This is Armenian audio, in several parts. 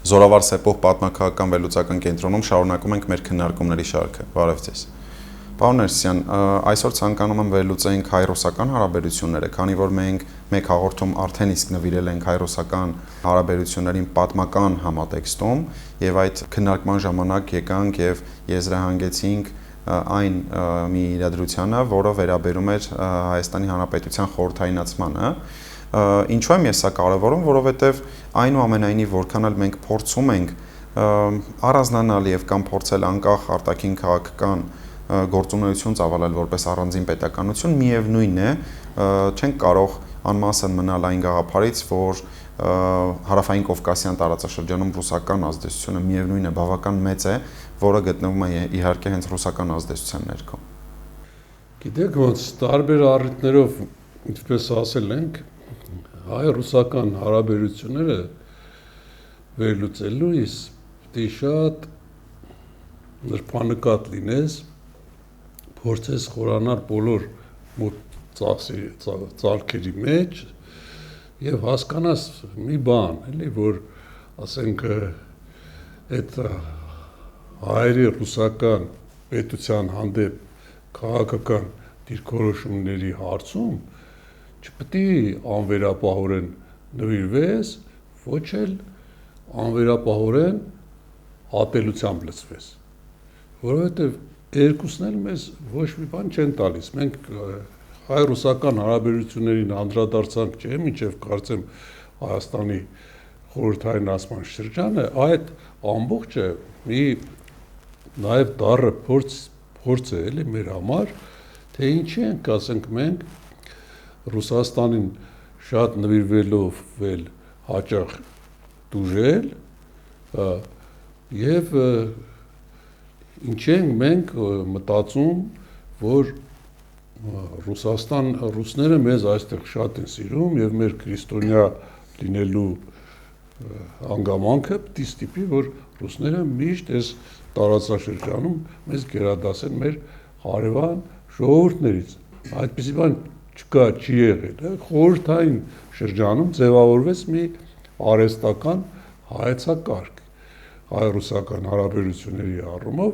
Զորավար Սեպող պատմաքաղաքական վերլուծական կենտրոնում շարունակում ենք մեր քննարկումների շարքը։ Բարև ձեզ։ Պարոն Ներսիսյան, այսօր ցանկանում եմ վերլուծենք հայ-ռուսական հարաբերությունները, քանի որ մենք մեկ հաղորդում արդեն իսկ նվիրել ենք հայ-ռուսական հարաբերություններին պատմական համատեքստում, եւ այդ քննարկման ժամանակ եկանք եւ եզրահանգեցինք այն մի իրադրությանը, որը վերաբերում էր Հայաստանի Հանրապետության խորհրդայնացմանը։ Ինչու եմ ես սա կարևորում, որովհետև այնուամենայնիվ որքան էլ մենք փորձում ենք առանձնանալ եւ կամ փորձել անկախ արտաքին քաղաքական գործունեություն ծավալել որպես առանձին պետականություն, միևնույն է, չենք կարող անմասն մնալ այն գաղափարից, որ հարավային Կովկասյան տարածաշրջանում ռուսական ազդեցությունը միևնույն է բավական մեծ է, որը գտնվում է իհարկե հենց ռուսական ազդեցության ներքո։ Գիտեք, ոնց տարբեր առիթներով, ինչպես ասել ենք, հայ-ռուսական հարաբերությունները վերլուծելուց պետք է շատ նրբանկատ լինես, փորձես խորանալ բոլոր ծալքերի մեջ եւ հասկանաս մի բան, էլի, որ ասենք այդ հայերի ռուսական պետության հանդեպ քաղաքական դիրքորոշումների հարցում չպետք է անվերապահորեն նվիրվես, ոչ էլ անվերապահորեն ատելությամբ լցվես, որովհետև երկուսն էլ մեզ ոչ մի բան չեն տալիս։ Մենք հայ-ռուսական հարաբերություններին անդրադարձանք, չէ՞, մինչև կարծեմ Հայաստանի խորհրդայնացման շրջանը, այդ ամբողջը մի նաև դառը փորձ է էլի մեր համար, թե ինչի ենք, ասենք մենք Ռուսաստանին շատ նվիրվելով էլ հաճախ դուժել եւ ինչի ենք մենք մտածում, որ ռուսները մեզ այստեղ շատ են սիրում եւ մեր քրիստոնյա լինելու հանգամանքը պետք է ստիպի, որ ռուսները միշտ այս տարածաշրջանում մեզ գերադասեն մեր հարևան ժողովուրդներից։ Այդպիսի բան չկա, չի եղել, խորհրդային շրջանում ձևավորվեց մի արհեստական հայեցակարգ հայ-ռուսական հարաբերությունների առումով,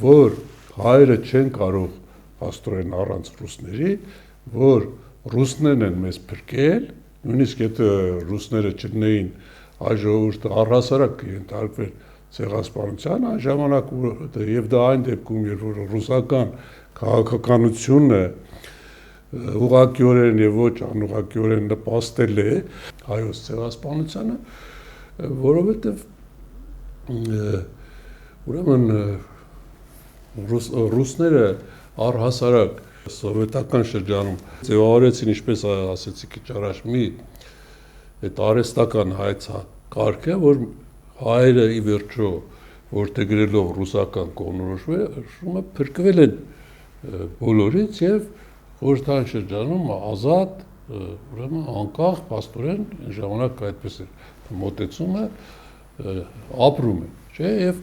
որ հայերը չեն կարող աստորեն առանց ռուսների, որ ռուսներն են մեզ փրկել, նույնիսկ եթե ռուսները չլինեին, այ ժողովուրդը առհասարակ կենթարկվեր ցեղասպանության, այն ժամանակ եւ դա այն դեպքում, երբ որ ռուսական քաղաքականությունը ուղղակիորեն եւ ոչ անուղղակիորեն նպաստել է հայոց ցեղասպանությանը, որովհետեւ ուրեմն ռուսները առհասարակ սովետական շրջանում ձևավորեցին, ինչպես ասեցի քիչ առաջ, մի այդ արհեստական հայեցակարգը, որ հայերը ի վերջո որդեգրելով ռուսական կողմնորոշումը փրկվել են բոլորից եւ խորհրդային շրջանում ազատ, ուրեմն անկախ աստորեն ժամանակ այդպես է մոտեցումը ապրում է, չէ՞, եւ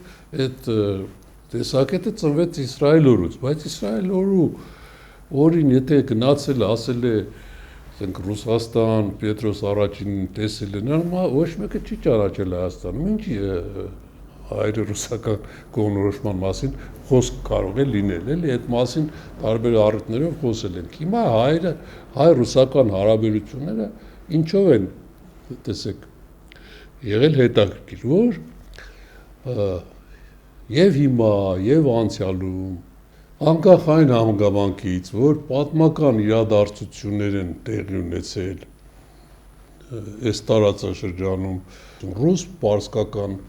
այդ տեսակետը ծնվեց Իսրայել օրուց, բայց Իսրայել օրին եթե գնացել ասել է, ասենք Ռուսաստան, Պետրոս առաջին տեսել է, ոչ մեկը չի ճանաչել Հայաստանում, ինչ հայերը ռուսական կողմնորոշման մասին խոսք կարող է լինել, էլի այդ մասին տարբեր առիթներով խոսել ենք։ Հիմա հայերը հայ-ռուսական հարաբերությունները ինչով են, տեսեք, եղել հետաքրքիր, որ եւ հիմա եւ անցյալում անկախ այն հանգամանքից, որ պատմական իրադարձություններ են տեղի ունեցել այս տարածաշրջանում ռուս-պարսկական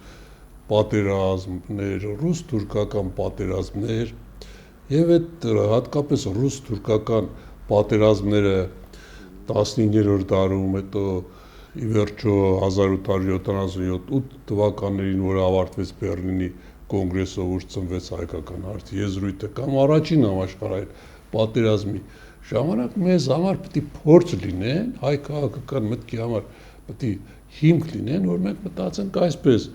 պատերազմներ, ռուս-թուրքական պատերազմներ եւ այդ հատկապես ռուս-թուրքական պատերազմները 19-րդ դարում, հետո ի վերջո 1877 թվականներին, որ ավարտվեց Բեռլինի կոնգրեսով, որ ծնվեց հայկական արտիեզրույթը կամ առաջին համաշխարհային պատերազմի ժամանակ մեզ համար պետք է փորձ լինեն, հայ քաղաքական մտքի համար պետք է հիմք լինեն, որ մենք մտածենք այսպես,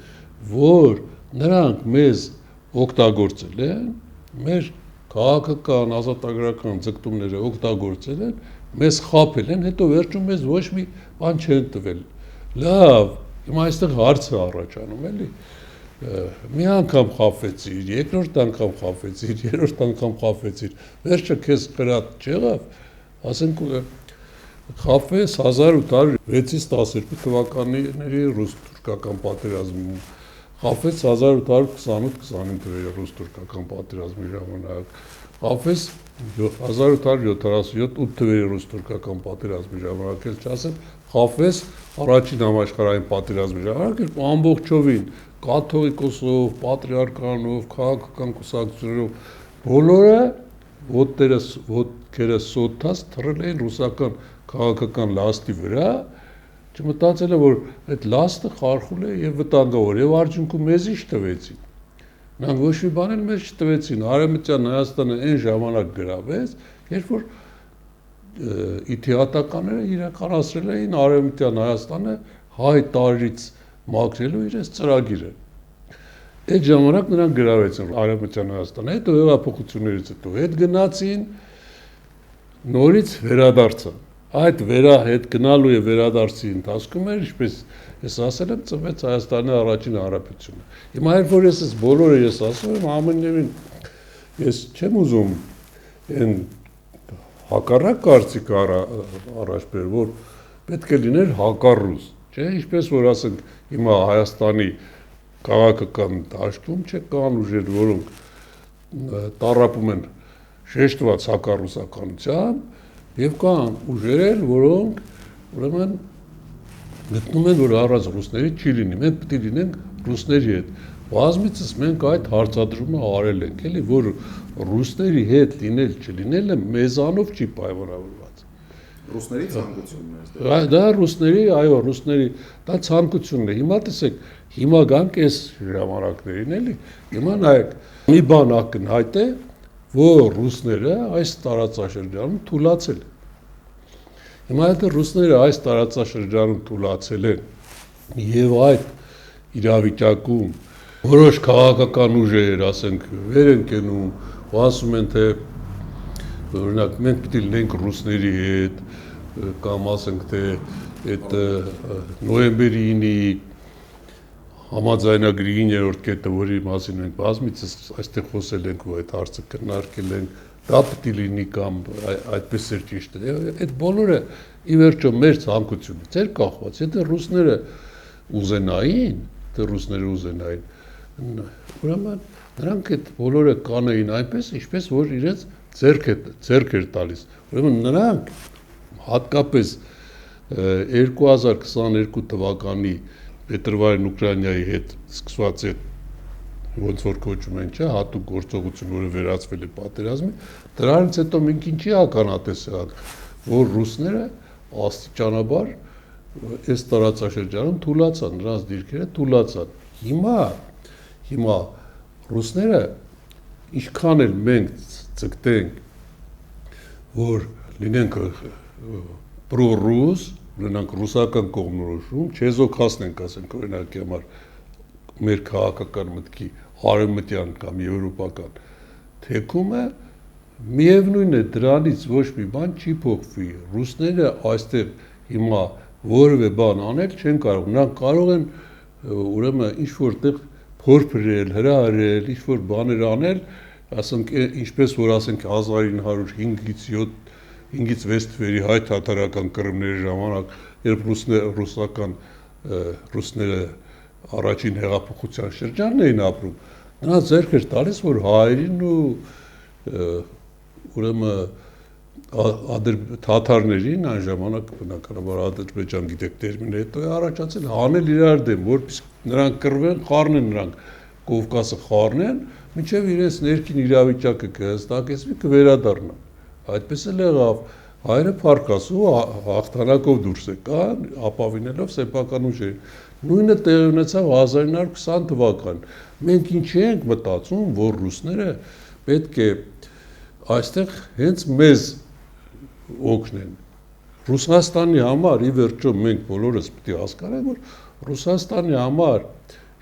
որ նրանք մեզ օգտագործել են, մեր քաղաքական, ազատագրական ձգտումները օգտագործել են, մեզ խաբել են, հետո վերջում մեզ ոչ մի բան չեն տվել։ Լավ, Հիմա այստեղ հարց է առաջանում, էլի։ Մի անգամ խաբվեցիր, երկրորդ անգամ խաբվեցիր, երրորդ անգամ խաբվեցիր, վերջը քեզ կրած չեղավ, ասենք խաբվես 1806-ից 12 թվականների ռուս-թուրքական պատերազմում, խաբվես 1828-29 թվականի ռուս-թուրքական պատերազմի ժամանակ, խաբվես 1877-8 թվականի ռուս-թուրքական պատերազմի ժամանակ, էլ չասեմ, խաբվես առաջին համաշխարհային պատերազմի ժամանակ, ամբողջովին կաթողիկոսով, պատրիարքանով, քաղաքական կուսակցություններով բոլորը ոտքերը սոթած թռել էին ռուսական քաղաքական լաստի վրա, չմտածել է, որ այդ լաստը խարխուլ է եւ վտանգավոր, եւ արդյունքում մեզ ինչ տվեցին։ Նրանք ոչ մի բան էլ մեզ չտվեցին, Արևմտյան Հայաստանը այն ժամանակ գրավեց, երբ որ իդեատականները իրականացրել էին Արևմտյան Հայաստանը հայ տարրից մաքրելու իրենց ծրագիրը։ Այդ ժամանակ նրանք գրավեցին Արևմտյան Հայաստանը, հետո հեղափոխություններից հետո հետ գնացին, նորից վերադարձան։ Այդ հետ գնալու եւ վերադարձի ընթացքում էր, ինչպես ես ասել եմ, ծնվեց Հայաստանի առաջին հանրապետությունը։ Հիմա երբ որ ես բոլորը ասում եմ, ամենևին ես չեմ ուզում այն հակառակ կարծիք առաջ բերել, որ պետք է լիներ հակառուս, չէ՞, ինչպես որ ասենք հիմա Հայաստանի քաղաքական դաշտում կան ուժեր, որոնք տառապում են շեշտված հակառուսականությամբ, եւ կան ուժեր, որոնք ուրեմն գտնում են, որ առանց ռուսների չի լինի, մենք պետք է լինենք ռուսների հետ։ Բազմիցս մենք այդ հարցադրումը արել ենք, էլի, որ ռուսների հետ լինել չլինելը մեզանով չի պայմանավորված։ Ռուսների ցանկությունն է։ Դա ռուսների, այո, ռուսների, դա ցանկությունն է։ Հիմա տեսեք, հիմա գանք այս ժամանակներին, էլի, հիմա նայեք, մի բան ակնհայտ է, որ ռուսները այս տարածաշրջանում թուլացել են։ Հիմա եթե ռուսները այս տարածաշրջանում թուլացել են եւ այդ իրավիճակում որոշ քաղաքական ուժեր, ասենք, վեր են կենում, ու ասում են, թե օրինակ մենք պետք է լինենք ռուսների հետ, կամ ասենք, թե այդ նոյեմբերի 9-ի համաձայնագրի 9-րդ կետը, որի մասին մենք բազմիցս այստեղ խոսել ենք ու այդ հարցը քննարկել ենք, դա պետք է լինի կամ այդպես էր ճիշտ է։ Այդ բոլորը ի վերջո մեր ցանկությունն է, ձեր կախված։ Եթե ռուսները ուզենային, ուրեմն նրանք այդ բոլորը կանեին այնպես, ինչպես որ իրենց ձեռք էր տալիս։ Ուրեմն նրանք հատկապես 2022 թվականի փետրվարին Ուկրաինայի հետ սկսված է ոնց որ կոչում են, չէ, հատուկ գործողություն, որը վերածվել է պատերազմի, դրանից հետո մենք ինչի ականատես եղանք, որ ռուսները աստիճանաբար այս տարածաշրջանում թուլացան, նրանց դիրքերը թուլացան։ Հիմա ռուսները ինչքան էլ մենք ցկտենք, որ լինենք պրո-ռուս, ունենանք ռուսական կողմնորոշում, չեզոքացնենք, ասենք, օրինակի համար մեր քաղաքական մտքի արևմտյան կամ եվրոպական թեքումը, միևնույն է դրանից ոչ մի բան չի փոխվի։ Ռուսները այստեղ հիմա որևէ բան անել չեն կարող, նրանք կարող են ուրեմն ինչ-որ տեղ փորփրել, հրահրել, ինչ-որ բաներ անել, ասենք, ինչպես որ ասենք 1905-ից 6 թվերի հայ-թաթարական կռվների ժամանակ, երբ ռուսները առաջին հեղափոխության շրջանն էին ապրում, նրանց ձեռք էր տալիս, որ հայերին ու ուրեմն թաթարներին այն ժամանակ բնականաբար Ադրբեջան գիտեք տերմինը հետո է առաջացել հանել իրար դեմ, որպեսզի նրանք կռվեն, խառնեն նրանք Կովկասը խառնեն, մինչև իրենց ներքին իրավիճակը կհստակեցվի, կվերադառնան։ Այդպես էլ եղավ, հայերը փառքասու հաղթանակով դուրս եկան, ապավինելով սեփական ուժերին։ Նույնը տեղի ունեցավ 1920 թվականին։ Մենք ինչի ենք մտածում, որ ռուսները պետք է այստեղ հենց մեզ օգնեն։ Ռուսաստանի համար ի վերջո մենք բոլորս պետք է հասկանանք, որ Ռուսաստանի համար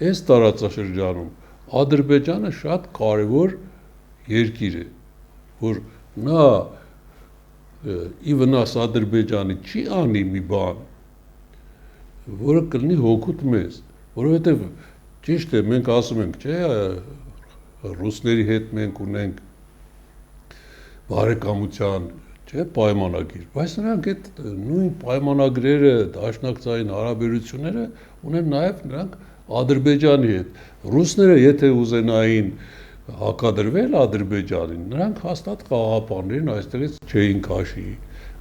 այս տարածաշրջանում Ադրբեջանը շատ կարևոր երկիր է, որ նա ի վնաս Ադրբեջանի չի անի մի բան, որը կլինի հոգուտ մեզ, որովհետև ճիշտ է, մենք ասում ենք, չէ, ռուսների հետ մենք ունենք բարեկամության, չէ, պայմանագիր, բայց նրանք այդ նույն պայմանագրերը, դաշնակցային հարաբերությունները ունեն նաև նրանք Ադրբեջանի հետ։ Ռուսները եթե ուզենային հակադրվել Ադրբեջանին, նրանք հաստատ խաղաղապահներին այստեղից չէին քաշի։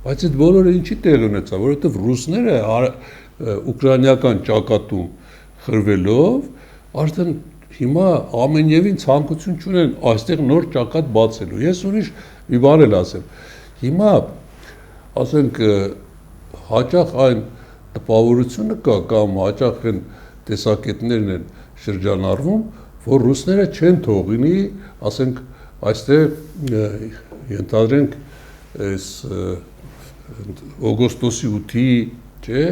Բայց այդ բոլորը ինչի տեղ ունեցավ, որովհետև ռուսները ուկրաինական ճակատում խրվելով, արդեն հիմա ամենևին ցանկություն չունեն այստեղ նոր ճակատ բացելու։ Ես ուրիշ մի բան էլ ասեմ։ Հիմա ասենք հաճախ այն տպավորությունը կա կամ հաճախ են տեսակետներն են շրջանառվում, որ ռուսները չեն թողնի, ասենք այստեղ ենթադրենք այս օգոստոսի 8-ի, չէ,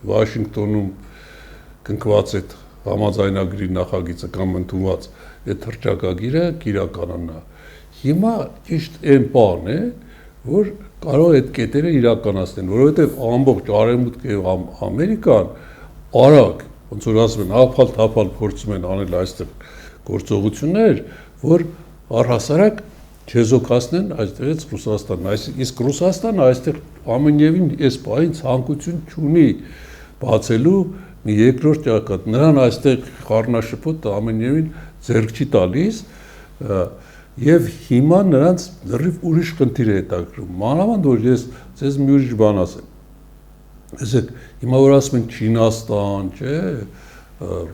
Վաշինգտոնում կնքված այդ համաձայնագրի նախագիծը կամ ընդունված այդ հռչակագիրը կիրականանա։ Հիմա ճիշտ այն բան է, որ կարող է այդ կետերը իրականացնեն, որովհետև ամբողջ Արևմուտքը եւ Ամերիկան արագ, ոնց որ ասում են, ափալ-թափալ փորձում են անել այստեղ գործողություններ, որ առհասարակ չեզոքացնեն այստեղից Ռուսաստանն, իսկ Ռուսաստանը այստեղ ամենևին այս պահին ցանկություն չունի բացելու մի երկրորդ ճակատ, նրան այստեղ խառնաշփոթը ամենևին ձեռք չի տալիս եւ հիմա նրանց լրիվ ուրիշ խնդիր է հետաքրում, մանավանդ որ ես ձեզ մի ուրիշ բան ասեմ, ասեք, հիմա որ ասում են Չինաստան, չէ,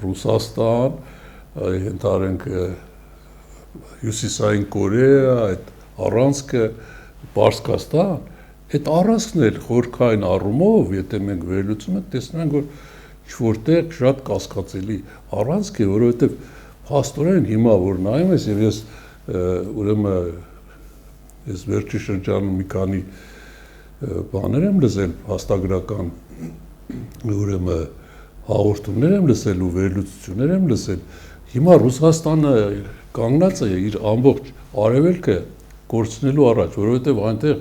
Ռուսաստան, ենթարենք Հյուսիսային Կորեա, այդ առանցքը Պարսկաստան, այդ առանցքն էլ խորքային առումով, եթե մենք վերլուծում ենք, տեսնում ենք, որ ինչ-որտեղ շատ կասկածելի առանցք է, որովհետև փաստորեն հիմա որ նայում ես եւ ես ուրեմն ես վերջի շրջանում մի քանի բաներ եմ լսել, հաստագրական ուրեմն հաղորդումներ եմ լսել ու վերլուծություններ եմ լսել, հիմա Ռուսաստանը կանգնած է իր ամբողջ արևելքը կորցնելու առաջ, որովհետև այնտեղ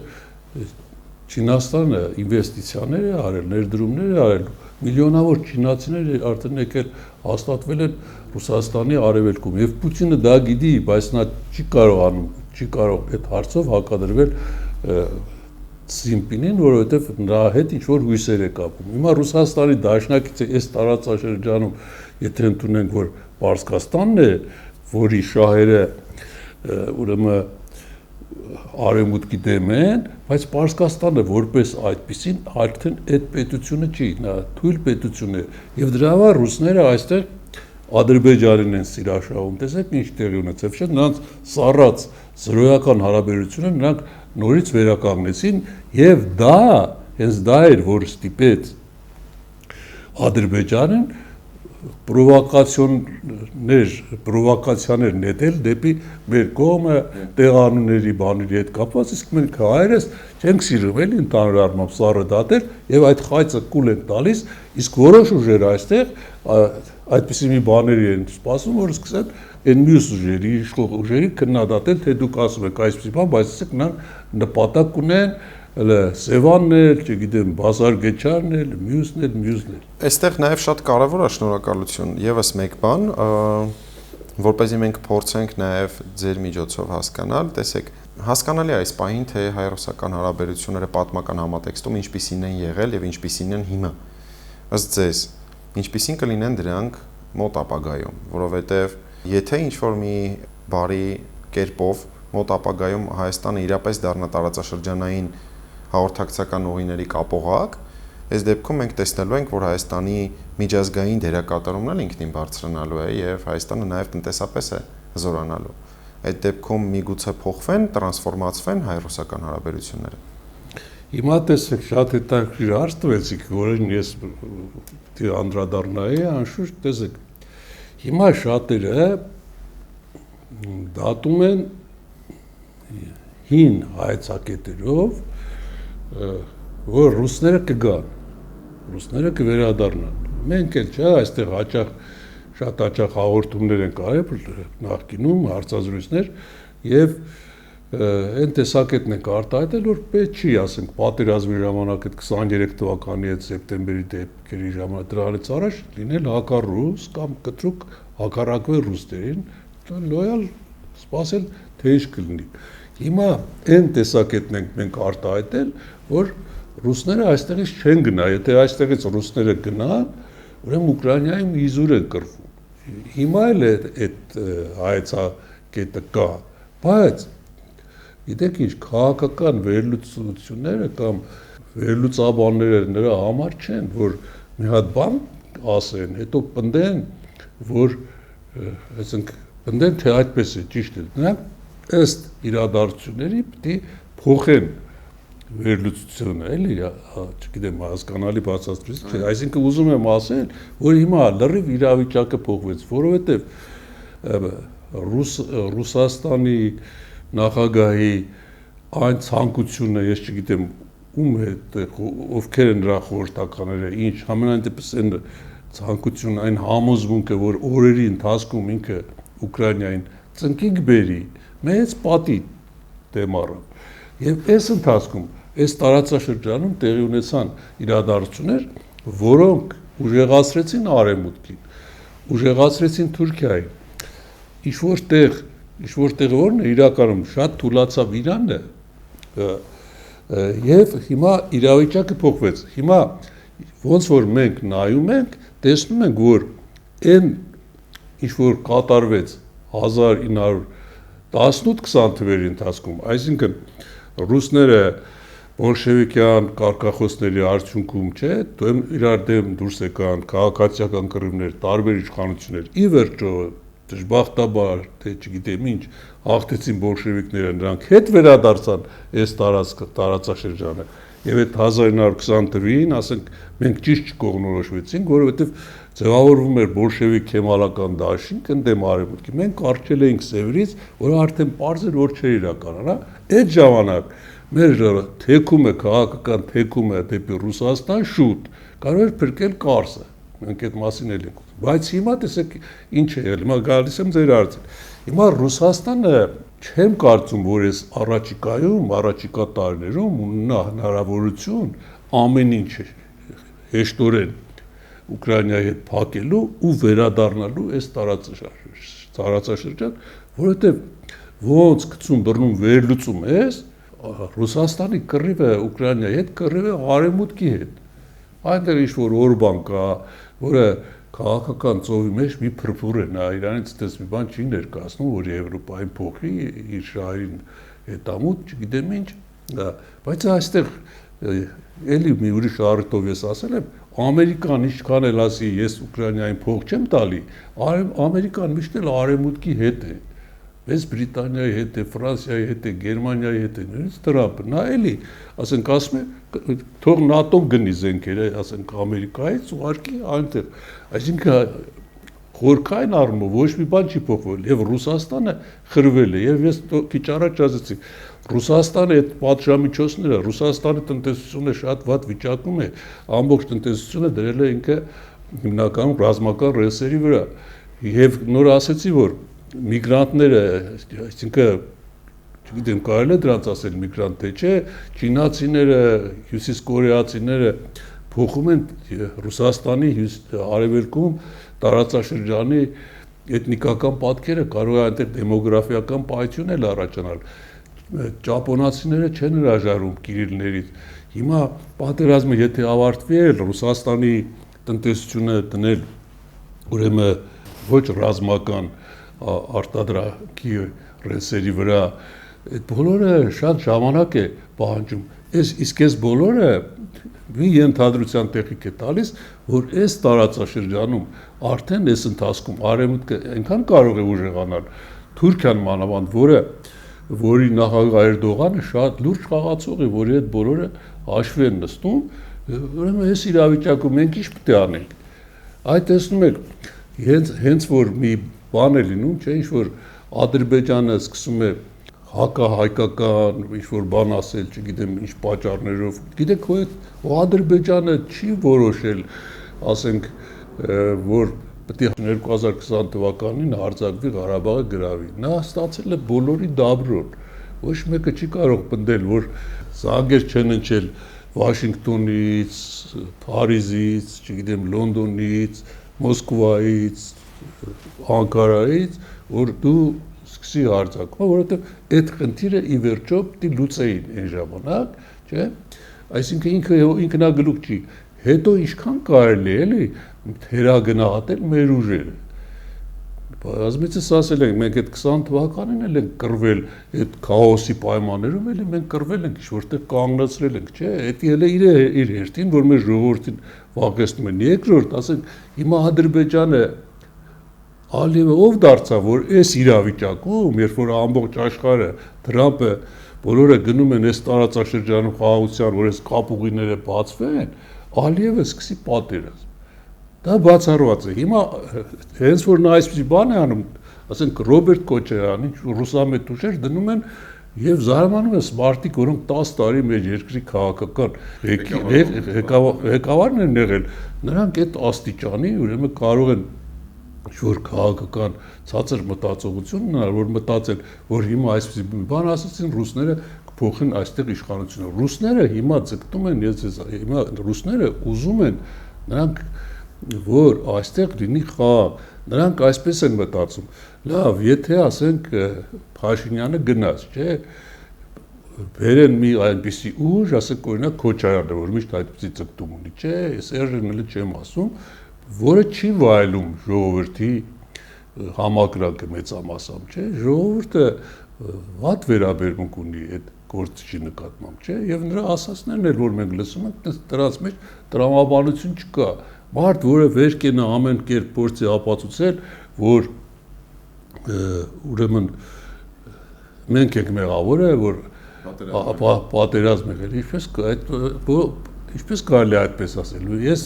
Չինաստանը ինվեստիցիաներ է արել, ներդրումներ է արել, միլիոնավոր չինացիներ արդեն եկել հաստատվել են Ռուսաստանի արևելքում եւ Պուտինը դա գիտի, բայց նա չի կարող այդ հարցով հակադրվել Սիմպինին, որովհետև նրա հետ ինչ-որ հույսեր է կապում։ Հիմա Ռուսաստանի դաշնակիցը այս տարածաշրջանում, եթե ընդունենք, որ Պարսկաստանն է, որի շահերը ուրեմն արևմուտքի դեմ են, բայց Պարսկաստանը որպես այդպեսին արդեն այդ պետությունը չի, նա թույլ պետություն է եւ դրա համար ռուսները այստեղ Ադրբեջանին են սիրաշահում, տեսեք ինչ տեղի ունեցավ, չէ՞, նրանց սառած զրոյական հարաբերությունը նրանք նորից վերականգնեցին եւ դա, հենց դա էր, որ ստիպեց Ադրբեջանին պրովոկացիաներ նետել դեպի մեր կողմը տեղանունների բաների հետ կապված, իսկ մենք հայերս չենք սիրում էլի ընդհանուր առմամբ սառը դատել եւ այդ խայծը կուլ են տալիս, իսկ որոշ ուժեր այստեղ այդպիսի մի բաների են սպասում, որ սկսեն այն մյուս ուժերի, իշխող ուժերի քննադատել, թե դուք ասում եք այսպիսի բան, բայց ասեք նրանք նպատակ ունեն Սևանն էլ, չգիտեմ, Բազար Գեչարն էլ, մյուսն էլ։ Այստեղ նաև շատ կարևոր է, շնորհակալություն, եւս մեկ բան, որպեսզի մենք փորձենք նաև ձեր միջոցով հասկանալ, տեսեք, հասկանալի է այս պահին, թե հայ-ռուսական հարաբերությունները պատմական համատեքստում ինչպիսին են եղել եւ ինչպիսին են հիմա։ Ըստ ձեզ, ինչպիսին կլինեն դրանք մոտ ապագայում, որովհետեւ եթե ինչ-որ մի բարի կերպով մոտ ապագայում Հայաստանը իրապես դառնա տարածաշրջանային հաղորդակցական ուղիների կապողակ, այս դեպքում մենք տեսնելու ենք, որ Հայաստանի միջազգային դերակատարումն էլ ինքնին բարձրանալու է եւ Հայաստանը նաեւ տնտեսապես է զորանալու։ Այդ դեպքում միգուցե փոխվեն, տրանսֆորմացվեն հայ-ռուսական հարաբերությունները։ Հիմա տեսեք, շատ հետաքրքիր հարց տվեցիք, որին ես անդրադառնայի, անշուշտ տեսեք։ Հիմա շատերը դատում են հին հայեցակետերով, որ ռուսները կգան, ռուսները կվերադառնան։ Մենք էլ չէ, այստեղ շատ հաճախ հաղորդումներ են կարել նախկինում, հարցազրույցներ եւ այն տեսակետն ենք արտահայտել, որ պետք չի, ասենք, պատերազմի ժամանակ այդ 23 թվականի այդ սեպտեմբերի դեպքերի ժամանակ դրանից առաջ լինել հակառուս կամ կտրուկ հակառակվել ռուսներին, լոյալ սպասել թե ինչ կլինի։ Հիմա այն տեսակետն ենք մենք արտահայտել, որ ռուսները այստեղից չեն գնա, եթե այստեղից ռուսները գնան, ուրեմն Ուկրաինայում իզուր են կռվում։ Հիմա էլ այդ հայեցակետը կա, բայց գիտեք ինչ, քաղաքական վերլուծությունները կամ վերլուծաբանները նրա համար չեն, որ մի հատ բան ասեն, հետո պնդեն, որ այսինքն պնդեն, թե այդպես է, ճիշտ է։ Նրանք ըստ իրադարձությունների պիտի փոխեն վերլուծությունը, էլի, չգիտեմ, հասկանալի բացատրություն չէ, այսինքն ուզում եմ ասել, որ հիմա լրիվ իրավիճակը փոխվեց, որովհետև Ռուսաստանի նախագահի այն ցանկությունը, ես չգիտեմ, ում հետ, ովքեր են նրա խորհրդականները, ինչ, համենայն դեպս այն ցանկությունը, այն համոզմունքը, որ օրերի ընթացքում ինքը Ուկրաինային ծնկիկ բերի, մեծ պատի դեմ առավ։ Եվ այս ընթացքում, այս տարածաշրջանում տեղի ունեցան իրադարձություններ, որոնք ուժեղացրեցին Արևմուտքին, ուժեղացրեցին Թուրքիային, ինչ-որ տեղ որն է իրականում շատ թուլացավ Իրանը, եւ հիմա իրավիճակը փոխվեց։ Հիմա ոնց որ մենք նայում ենք, տեսնում ենք, որ այն ինչ որ կատարվեց 1918-20 թվերի ընթացքում, այսինքն ռուսները բոլշևիկյան կարգախոսների արդյունքում, չէ, իրար դեմ դուրս եկան քաղաքացիական կռիվներ, տարբեր իշխանություններ, ի վերջո դժբախտաբար, թե չգիտեմ ինչ, հաղթեցին բոլշևիկները, նրանք հետ վերադարձան այս տարածաշրջանը, եւ այդ 1920 թվականին, ասենք, մենք ճիշտ չկողմնորոշվեցինք, որովհետեւ ձևավորվում էր բոլշևիկ քեմալական դաշինք ընդդեմ Արևմուտքի, մենք կարճել էինք Սևրից, որը արդեն պարզ էր, որ չէր իրականանա, այդ ժամանակ մեր թեքումը, քաղաքական թեքումը դեպի Ռուսաստան շուտ կարող էր փրկել Կարսը, մենք այդ մասին էլ ենք, բայց հիմա տեսեք ինչ է եղել, հիմա գալիս եմ ձեր հարցին, հիմա Ռուսաստանը չեմ կարծում, որ այս առաջիկա տարիներում ունենա հնարավորություն ամեն ինչ հեշտորեն Ուկրաինայի հետ փակելու ու վերադառնալու այս տարածաշրջան, որովհետև ոնց գցում բռնում վերլուծում ես, Ռուսաստանի կռիվը Ուկրաինայի հետ կռիվը Արևմուտքի հետ։ Այնտեղ ինչ-որ Օրբան կա, որը քաղաքական ծովի մեջ մի փրփուր է, նա իրանից այդպես մի բան չի ներկայացնում, որ Եվրոպային փոխի իր շահերին հետամուտ, չգիտեմ ինչ, բայց այստեղ էլի մի ուրիշ առիթով ես ասել եմ, Ամերիկան ինչքան էլ ասի, ես Ուկրաինային փող չեմ տալի, Ամերիկան միշտ էլ Արևմուտքի հետ է, Մեծ Բրիտանիայի հետ է, Ֆրանսիայի հետ է, Գերմանիայի հետ է, նույնիսկ Տրամպը, նա էլի, ասենք ասում է, թող ՆԱՏՕ-ն գնի զենքերը, ասենք Ամերիկայից ուղարկի այնտեղ, այսինքն խորքային առումով ոչ մի բան չի փոխվել, եւ Ռուսաստանը խրվել է, եւ ես քիչ առաջ ասացի, Ռուսաստանը այդ պատժամիջոցները, Ռուսաստանի տնտեսությունը շատ վատ վիճակում է, ամբողջ տնտեսությունը դրել է ինքը հիմնականում ռազմական ռեսերի վրա, եւ նոր ասեցի, որ միգրանտները, այսինքն, չգիտեմ, կարելի է դրանց ասել միգրանտ թե չէ, չինացիները, հյուսիս կորեացիները փոխում են Ռուսաստանի արևելքում տարածաշրջանի էթնիկական պատկերը, կարող է այնտեղ դեմոգրաֆիական պայթյուն էլ առաջանալ։ Ճապոնացիները չեն հրաժարվում Կիրիլներից։ Հիմա պատերազմը եթե ավարտվի էլ Ռուսաստանի տնտեսությունը դնել ուրեմն ոչ ռազմական արտադրանքի ռեսերի վրա, այդ բոլորը շատ ժամանակ է պահանջում։ Իսկ այս բոլորը մի ենթադրության տեղիք է տալիս, որ այս տարածաշրջանում արդեն այս ընթացքում Արևմուտքը այնքան կարող է ուժեղանալ, Թուրքիան մանավանդ, որի նախագահ Էրդողանը շատ լուրջ խաղացող է, որի հետ բոլորը հաշվի են նստում, ուրեմն այս իրավիճակում մենք ինչ պետք է անենք։ Այդ տեսնում եք, հենց որ մի բան է լինում, չէ, ինչ որ Ադրբեջանը սկսում է հակահայկական ինչ-որ բան ասել, չգիտեմ, ինչ պատճառներով, գիտեք, Ադրբեջանը չի որոշել, ասենք, որ պետք է 2020 թվականին հարձակվի Ղարաբաղը գրավի, նա ստացել է բոլորի դաբրոն, ոչ մեկը չի կարող պնդել, որ զանգեր չեն ընչել Վաշինգտոնից, Փարիզից, չգիտեմ, Լոնդոնից, Մոսկվայից, Անկարայից, որ դու սկսի հարձակումը, որովհետև այդ խնդիրը ի վերջո պիտի լուծեին այն ժամանակ, չէ՞։ Այսինքն ինքնագլուխ չի։ Հետո ինչքան կարելի է, էլի, թերագնահատել մեր ուժերը։ Բազմիցս ասել ենք, մենք այդ 20 թվականին էլ ենք կռվել այդ քաոսի պայմաններում, էլի մենք կռվել ենք, ինչ-որտեղ կանգնացրել ենք, չէ՞։ Դա էլ իր հերթին, որ մեր ժողովրդին վախեցնում են։ Երկրորդ, ասենք, հիմա Ադրբեջանը Ալիևը ով դարձավ, որ այս իրավիճակում, երբ որ ամբողջ աշխարհը Թրամփը բոլորը գնում են այս տարածաշրջանում խաղաղության, որ այս կապուղիները բացվեն, Ալիևը սկսի պատերազմ։ Դա բացառված է։ Հիմա հենց որ նա այսպիսի բան է անում, ասենք Ռոբերտ Քոչարյանին, ռուսամետ ուժեր դնում են եւ զարմանում են մարդիկ, որոնք 10 տարի մեր երկրի քաղաքական ղեկավարն են եղել, նրանք այդ աստիճանի ուրեմն կարող են որ քաղաքական ցածր մտածողություն ունենալ, որ մտածել, որ հիմա այսպեսի բան ասացին ռուսները կփոխեն այստեղ իշխանությունը։ Ռուսները հիմա ձգտում են, հիմա ռուսները ուզում են նրանք որ այստեղ լինի խաղ, նրանք այսպես են մտածում։ Լավ, եթե ասենք Փաշինյանը գնաց, չէ՞, բերեն մի այնպիսի ուժ, ասենք օրինակ Քոչարյանը, որ միշտ այդպիսի ձգտում ունի, չէ՞, Սերժն էլ չեմ ասում, որը չի վայելում ժողովրդի համակրանքը մեծամասամբ, չէ՞, ժողովուրդը վատ վերաբերմունք ունի այդ գործի նկատմամբ, չէ՞, եւ նրա ասածներն էլ որ մենք լսում ենք, դրանց մեջ տրամաբանություն չկա։ Մարդ, որը վեր կենա ամեն կերպ փորձի ապացուցել, որ ուրեմն մենք ենք մեղավորը, որ պատերազմ եղել, ինչպես կարելի է այդպես ասել։ Ես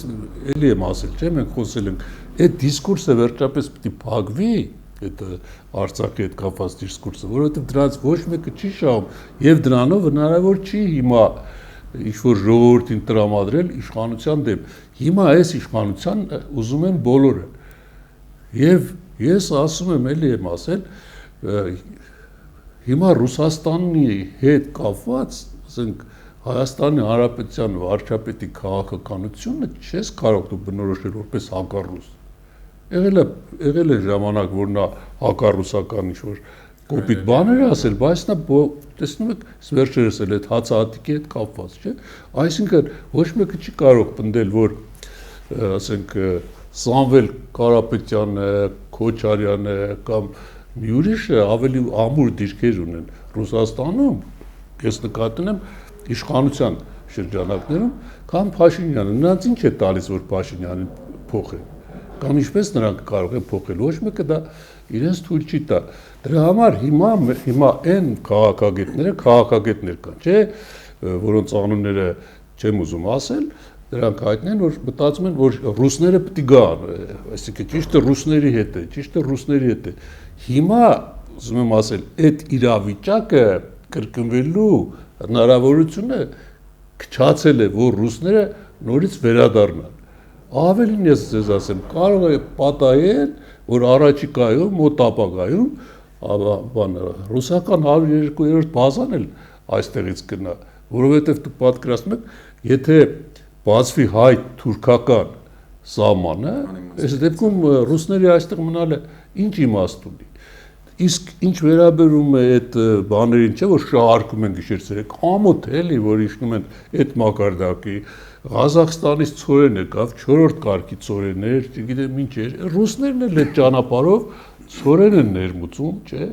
էլի եմ ասել, չէ՞, մենք խոսել ենք, այդ դիսկուրսը վերջապես պիտի փակվի, այդ Արցախի հետ կապված դիսկուրսը, որովհետև դրանց ոչ մեկը չի շահում, եւ դրանով հնարավոր չի հիմա ինչ-որ ժողովրդին տրամադրել իշխանության դեմ։ Հիմա այս իշխանության ուզում են բոլորը։ Եվ ես ասում եմ, էլի եմ ասել, հիմա Ռուսաստանի հետ կապված, ասենք, Հայաստանի Հանրապետության վարչապետի քաղաքականությունը չես կարող դու բնորոշել որպես հակառուս։ Եղել է ժամանակ, որ նա հակառուսական ինչ-որ կոպիտ բաներ ասել, բայց նա տեսնում եք, վերջերս էլ այդ հացահատիկի հետ կապված, չէ՞։ Այսինքն ոչ մեկը չի կարող պնդել, որ ասենք Սամվել Կարապետյանը, Քոչարյանը կամ մի ուրիշը ավելի ամուր դիրքեր ունեն Ռուսաստանում, ես նկատում եմ իշխանության շրջանակներում, կամ Փաշինյանը, նրանց ինչ է տալիս, որ Փաշինյանին փոխեն, կամ ինչպես նրանք կարող են փոխել, ոչ մեկը դա իրենց թույլ չի տա։ Դրա համար հիմա այն քաղաքագետներ կան, չէ, որոնց անունները չեմ ուզում ասել, դրանք հայտնեն, որ մտածում են, որ ռուսները պիտի գան, այսինքն ճիշտը ռուսների հետ է։ Հիմա ուզում եմ ասել, այդ իրավիճակը կրկնվելու հնարավորությունը քչացել է, որ ռուսները նորից վերադառնան։ Ավելին ես ձեզ ասեմ, կարող է պատահել, որ առաջիկայում, մոտ ապագայում, ռուսական 102-րդ բազան էլ այստեղից գնա, որովհետև դուք պատկերացնում եք, եթե բացվի հայ-թուրքական սահմանը, այս դեպքում ռուսների այստեղ մնալը ինչ իմաստ ունի։ Իսկ ինչ վերաբերում է այդ բաներին, չէ, որ շահարկում են գիշեր-ցերեկ, ամոթ էլի, որ իջնում են այդ մակարդակի, Ղազախստանից ծորեն եկավ, 4-րդ կարգի ծորեններ, չգիտեմ ինչ էր, ռուսներն էլ այդ ճանապարհով ծորեն են ներմուծում, չէ,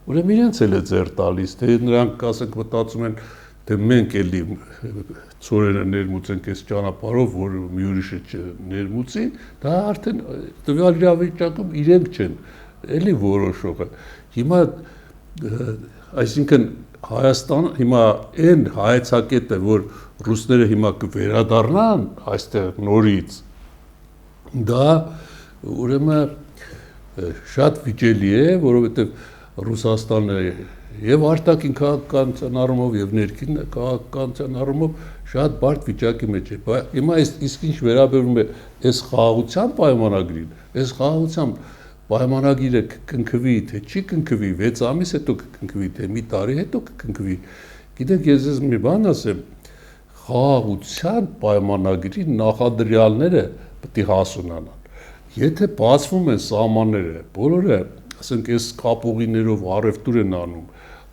ուրեմն իրենց էլ է ձեռ տալիս, թե նրանք ասենք մտածում են, թե մենք էլի ծորենը ներմուծենք այս ճանապարհով, որ մի ուրիշը չներմուծի, դա արդեն տվյալ իրավիճակում իրենք չեն էլի որոշողը։ Հիմա այսինքն Հայաստանը հիմա այն հայեցակետը, որ ռուսները հիմա կվերադառնան այստեղ նորից, դա ուրեմն շատ վիճելի է, որովհետև Ռուսաստանը եւ արտաքին քաղաքականության առումով եւ ներքին քաղաքականության առումով շատ բարդ վիճակի մեջ է։ Հիմա իսկ ինչ վերաբերում է այս խաղաղության պայմանագրին, այս խաղաղության պայմանագիրը կկնքվի, թե չի կնքվի, 6 ամիս հետո կկնքվի, թե մի տարի հետո կկնքվի։ Գիտեք, ես ես մի բան ասեմ, խաղաղության պայմանագրի նախադրյալները պետք է հասունանան։ Եթե բացվում են սահմանները, բոլորը, ասենք, այս կապուղիներով առևտուր են անում,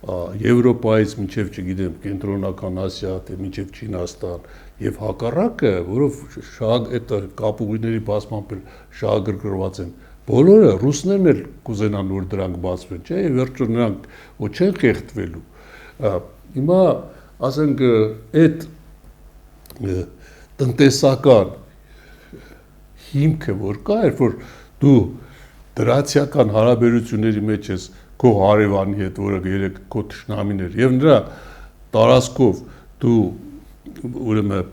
Եվրոպայից մինչև, չգիտեմ, Կենտրոնական Ասիա, թե մինչև Չինաստան եւ հակառակը, որով այդ կապուղիների բացմամբ շահագրգռված են, բոլորը ռուսներն էլ կուզենան, որ դրանք բացվեն, չէ՞, եւ վերջը նրանք ոչ չեն խեղդվելու։ Հիմա, ասենք, այդ տնտեսական հիմքը, որ կա, երբ որ դու դրացիական հարաբերությունների մեջ ես քո հարևանի հետ, որը երեք քո թշնամին էր, եւ նրա տարածքով դու ուրեմն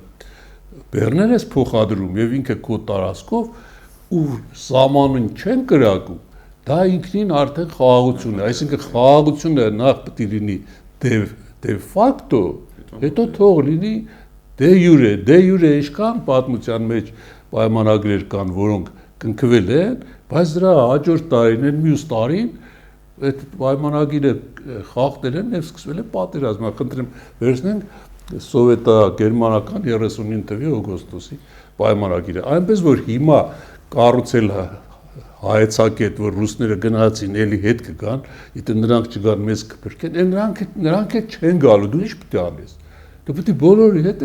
բեռներ ես փոխադրում եւ ինքը քո տարածքով ու սահմանին չեն կրակում, դա ինքնին արդեն խաղաղություն է, այսինքն խաղաղությունը նախ պետք է լինի դե ֆակտո, հետո թող լինի դե յուրե ինչքան պատմության մեջ պայմանագրեր կան, որոնք կնքվել են, բայց դրա հաջորդ տարին, մյուս տարին այդ պայմանագիրը խախտել են եւ սկսվել է պատերազմը։ Խնդրեմ վերցնենք սովետա-գերմանական 39 թվականի օգոստոսի պայմանագիրը։ Այնպես որ հիմա կառուցել հայեցակետ, որ ռուսները գնացին, էլի հետ կգան, եթե նրանք չգան մեզ կփրկեն, նրանք էլ չեն գալու, դու ինչ պետք է անես։ Դու պետք է բոլորի հետ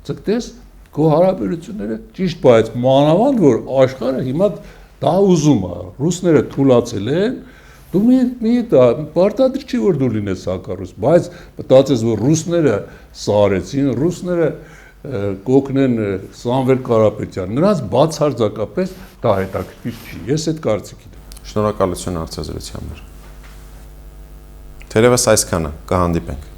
ցկտես քո հարաբերությունները ճիշտ, բայց մանավանդ որ աշխարհը հիմա դա ուզում է, ռուսները թուլացել են, դու մի պարտադիր չի որ դու լինես հակառուս, բայց մտածես որ ռուսները սարեցին, ռուսները կօգնեն Սամվել Կարապետյան, նրանց բացարձակապես դա հետաքրքիր չի, ես այդ կարծիքին եմ։ Շնորհակալություն հարցազրույցի համար։ Թերևս այսքանը, կհանդիպենք։